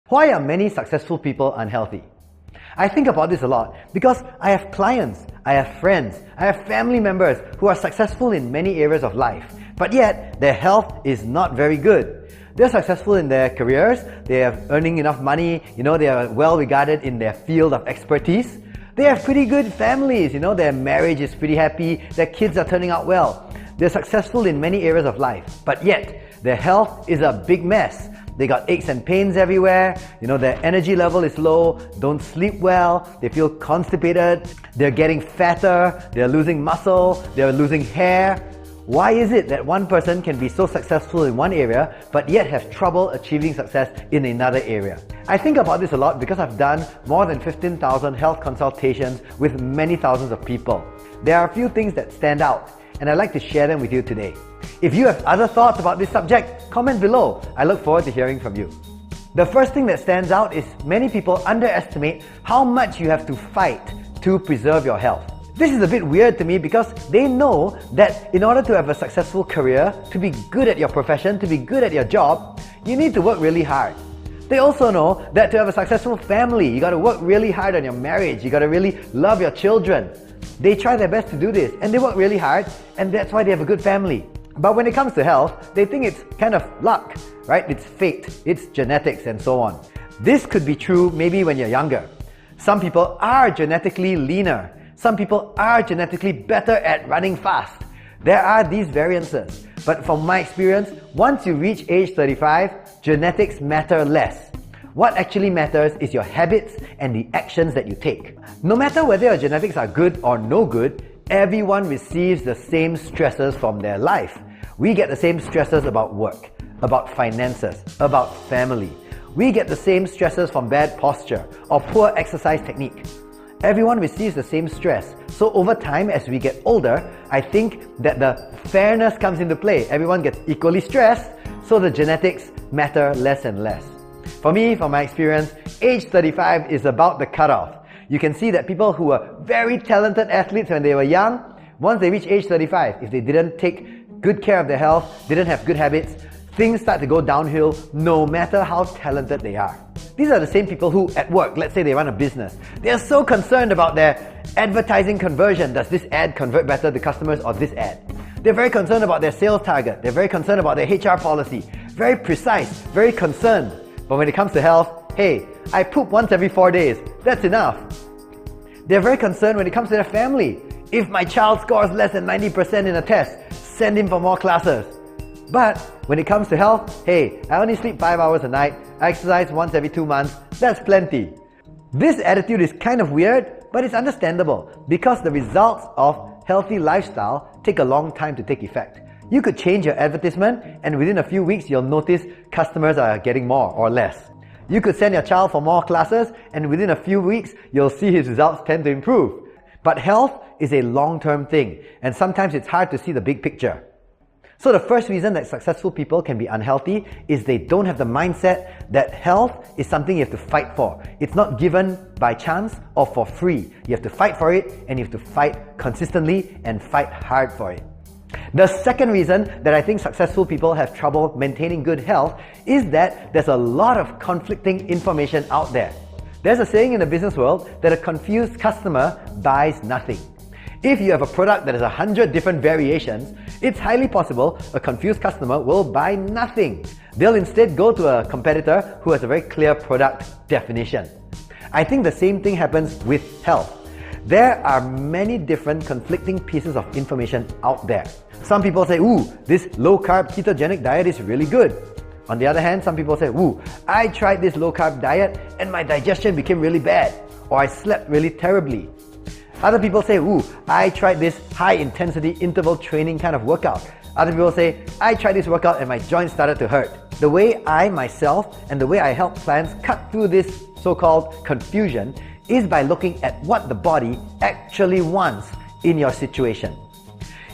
Why are many successful people unhealthy? I think about this a lot because I have clients, I have friends, I have family members who are successful in many areas of life, but yet their health is not very good. They're successful in their careers, they are earning enough money, they are well regarded in their field of expertise. They have pretty good families, their marriage is pretty happy, their kids are turning out well. They're successful in many areas of life, but yet their health is a big mess. They got aches and pains everywhere, their energy level is low, don't sleep well, they feel constipated, they're getting fatter, they're losing muscle, they're losing hair. Why is it that one person can be so successful in one area but yet have trouble achieving success in another area? I think about this a lot because I've done more than 15,000 health consultations with many thousands of people. There are a few things that stand out, and I'd like to share them with you today. If you have other thoughts about this subject, comment below. I look forward to hearing from you. The first thing that stands out is many people underestimate how much you have to fight to preserve your health. This is a bit weird to me because they know that in order to have a successful career, to be good at your profession, to be good at your job, you need to work really hard. They also know that to have a successful family, you got to work really hard on your marriage, you got to really love your children. They try their best to do this and they work really hard, and that's why they have a good family. But when it comes to health, they think it's kind of luck, right? It's fate, it's genetics and so on. This could be true maybe when you're younger. Some people are genetically leaner. Some people are genetically better at running fast. There are these variances. But from my experience, once you reach age 35, genetics matter less. What actually matters is your habits and the actions that you take. No matter whether your genetics are good or no good, everyone receives the same stresses from their life. We get the same stresses about work, about finances, about family. We get the same stresses from bad posture or poor exercise technique. Everyone receives the same stress. So over time, as we get older, I think that the fairness comes into play. Everyone gets equally stressed, so the genetics matter less and less. For me, from my experience, age 35 is about the cutoff. You can see that people who were very talented athletes when they were young, once they reach age 35, if they didn't take good care of their health, didn't have good habits, things start to go downhill no matter how talented they are. These are the same people who at work, let's say they run a business, they are so concerned about their advertising conversion. Does this ad convert better to customers or this ad? They're very concerned about their sales target. They're very concerned about their HR policy. Very precise, very concerned. But when it comes to health, hey, I poop once every 4 days. That's enough. They're very concerned when it comes to their family. If my child scores less than 90% in a test, send him for more classes. But when it comes to health, hey, I only sleep 5 hours a night, I exercise once every 2 months, that's plenty. This attitude is kind of weird, but it's understandable because the results of healthy lifestyle take a long time to take effect. You could change your advertisement and within a few weeks you'll notice customers are getting more or less. You could send your child for more classes and within a few weeks you'll see his results tend to improve. But health is a long-term thing and sometimes it's hard to see the big picture. So the first reason that successful people can be unhealthy is they don't have the mindset that health is something you have to fight for. It's not given by chance or for free. You have to fight for it and you have to fight consistently and fight hard for it. The second reason that I think successful people have trouble maintaining good health is that there's a lot of conflicting information out there. There's a saying in the business world that a confused customer buys nothing. If you have a product that has 100 different variations, it's highly possible a confused customer will buy nothing. They'll instead go to a competitor who has a very clear product definition. I think the same thing happens with health. There are many different conflicting pieces of information out there. Some people say, ooh, this low-carb ketogenic diet is really good. On the other hand, some people say, ooh, I tried this low-carb diet and my digestion became really bad, or I slept really terribly. Other people say, ooh, I tried this high-intensity interval training kind of workout. Other people say, I tried this workout and my joints started to hurt. The way I myself and the way I help clients cut through this so-called confusion is by looking at what the body actually wants in your situation.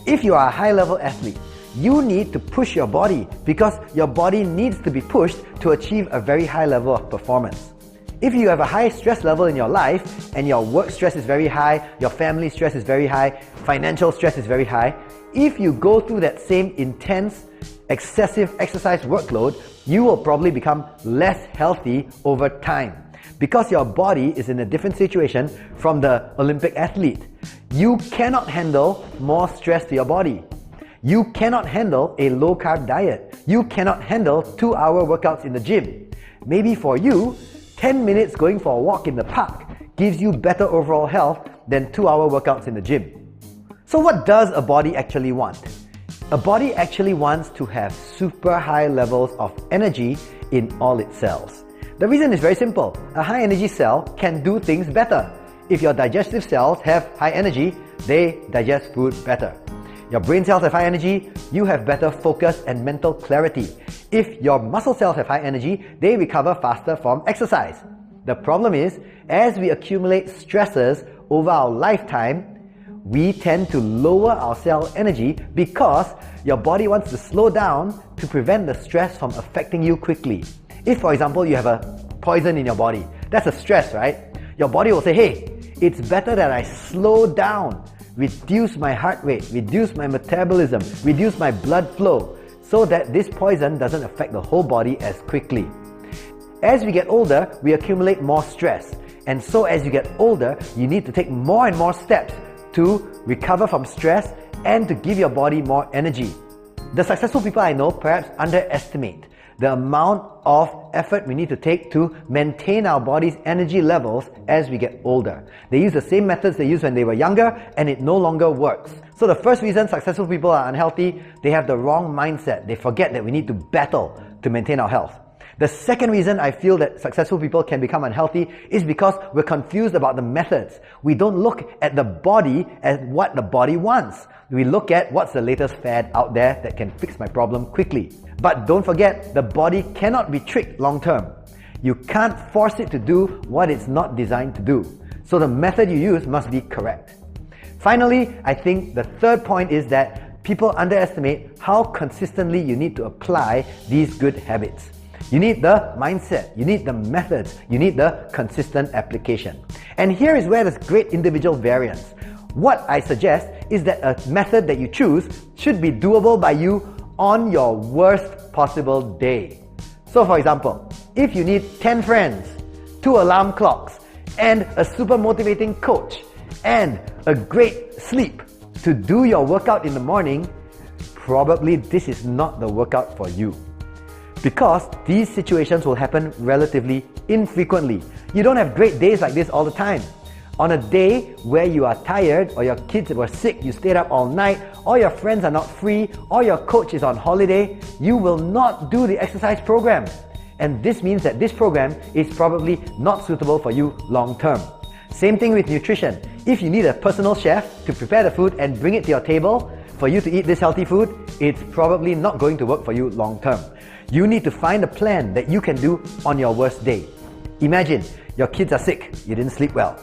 If you are a high-level athlete, you need to push your body because your body needs to be pushed to achieve a very high level of performance. If you have a high stress level in your life and your work stress is very high, your family stress is very high, financial stress is very high, if you go through that same intense excessive exercise workload, you will probably become less healthy over time. Because your body is in a different situation from the Olympic athlete. You cannot handle more stress to your body. You cannot handle a low-carb diet. You cannot handle 2-hour workouts in the gym. Maybe for you, 10 minutes going for a walk in the park gives you better overall health than 2-hour workouts in the gym. So what does a body actually want? A body actually wants to have super high levels of energy in all its cells. The reason is very simple. A high energy cell can do things better. If your digestive cells have high energy, they digest food better. Your brain cells have high energy, you have better focus and mental clarity. If your muscle cells have high energy, they recover faster from exercise. The problem is, as we accumulate stresses over our lifetime, we tend to lower our cell energy because your body wants to slow down to prevent the stress from affecting you quickly. If, for example, you have a poison in your body, that's a stress, right? Your body will say, hey, it's better that I slow down, reduce my heart rate, reduce my metabolism, reduce my blood flow, so that this poison doesn't affect the whole body as quickly. As we get older, we accumulate more stress. And so as you get older, you need to take more and more steps to recover from stress and to give your body more energy. The successful people I know perhaps underestimate the amount of effort we need to take to maintain our body's energy levels as we get older. They use the same methods they used when they were younger, and it no longer works. So the first reason successful people are unhealthy, they have the wrong mindset. They forget that we need to battle to maintain our health. The second reason I feel that successful people can become unhealthy is because we're confused about the methods. We don't look at the body as what the body wants. We look at what's the latest fad out there that can fix my problem quickly. But don't forget, the body cannot be tricked long term. You can't force it to do what it's not designed to do. So the method you use must be correct. Finally, I think the third point is that people underestimate how consistently you need to apply these good habits. You need the mindset, you need the methods, you need the consistent application. And here is where there's great individual variance. What I suggest is that a method that you choose should be doable by you on your worst possible day. So for example, if you need 10 friends, 2 alarm clocks, and a super motivating coach, and a great sleep to do your workout in the morning, probably this is not the workout for you. Because these situations will happen relatively infrequently. You don't have great days like this all the time. On a day where you are tired, or your kids were sick, you stayed up all night, or your friends are not free, or your coach is on holiday, you will not do the exercise program. And this means that this program is probably not suitable for you long term. Same thing with nutrition. If you need a personal chef to prepare the food and bring it to your table for you to eat this healthy food, it's probably not going to work for you long term. You need to find a plan that you can do on your worst day. Imagine your kids are sick, you didn't sleep well.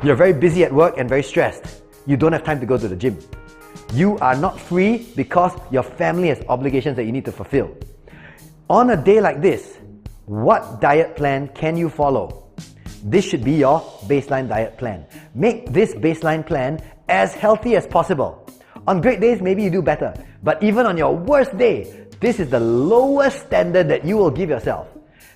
You're very busy at work and very stressed. You don't have time to go to the gym. You are not free because your family has obligations that you need to fulfill. On a day like this, what diet plan can you follow? This should be your baseline diet plan. Make this baseline plan as healthy as possible. On great days, maybe you do better. But even on your worst day, this is the lowest standard that you will give yourself.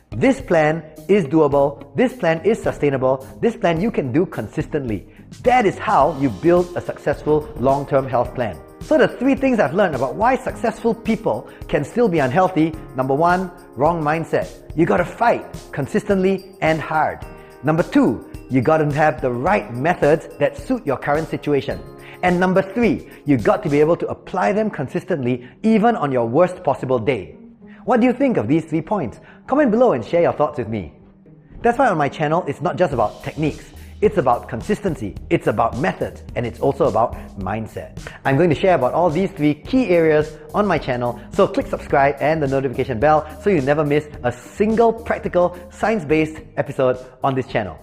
This plan is doable, this plan is sustainable, this plan you can do consistently. That is how you build a successful long-term health plan. So the 3 things I've learned about why successful people can still be unhealthy. Number 1, wrong mindset. You gotta fight consistently and hard. Number 2, you gotta have the right methods that suit your current situation. And number 3, you got to be able to apply them consistently even on your worst possible day. What do you think of these 3 points? Comment below and share your thoughts with me. That's why on my channel, it's not just about techniques. It's about consistency, it's about methods, and it's also about mindset. I'm going to share about all these 3 key areas on my channel, so click subscribe and the notification bell so you never miss a single practical, science-based episode on this channel.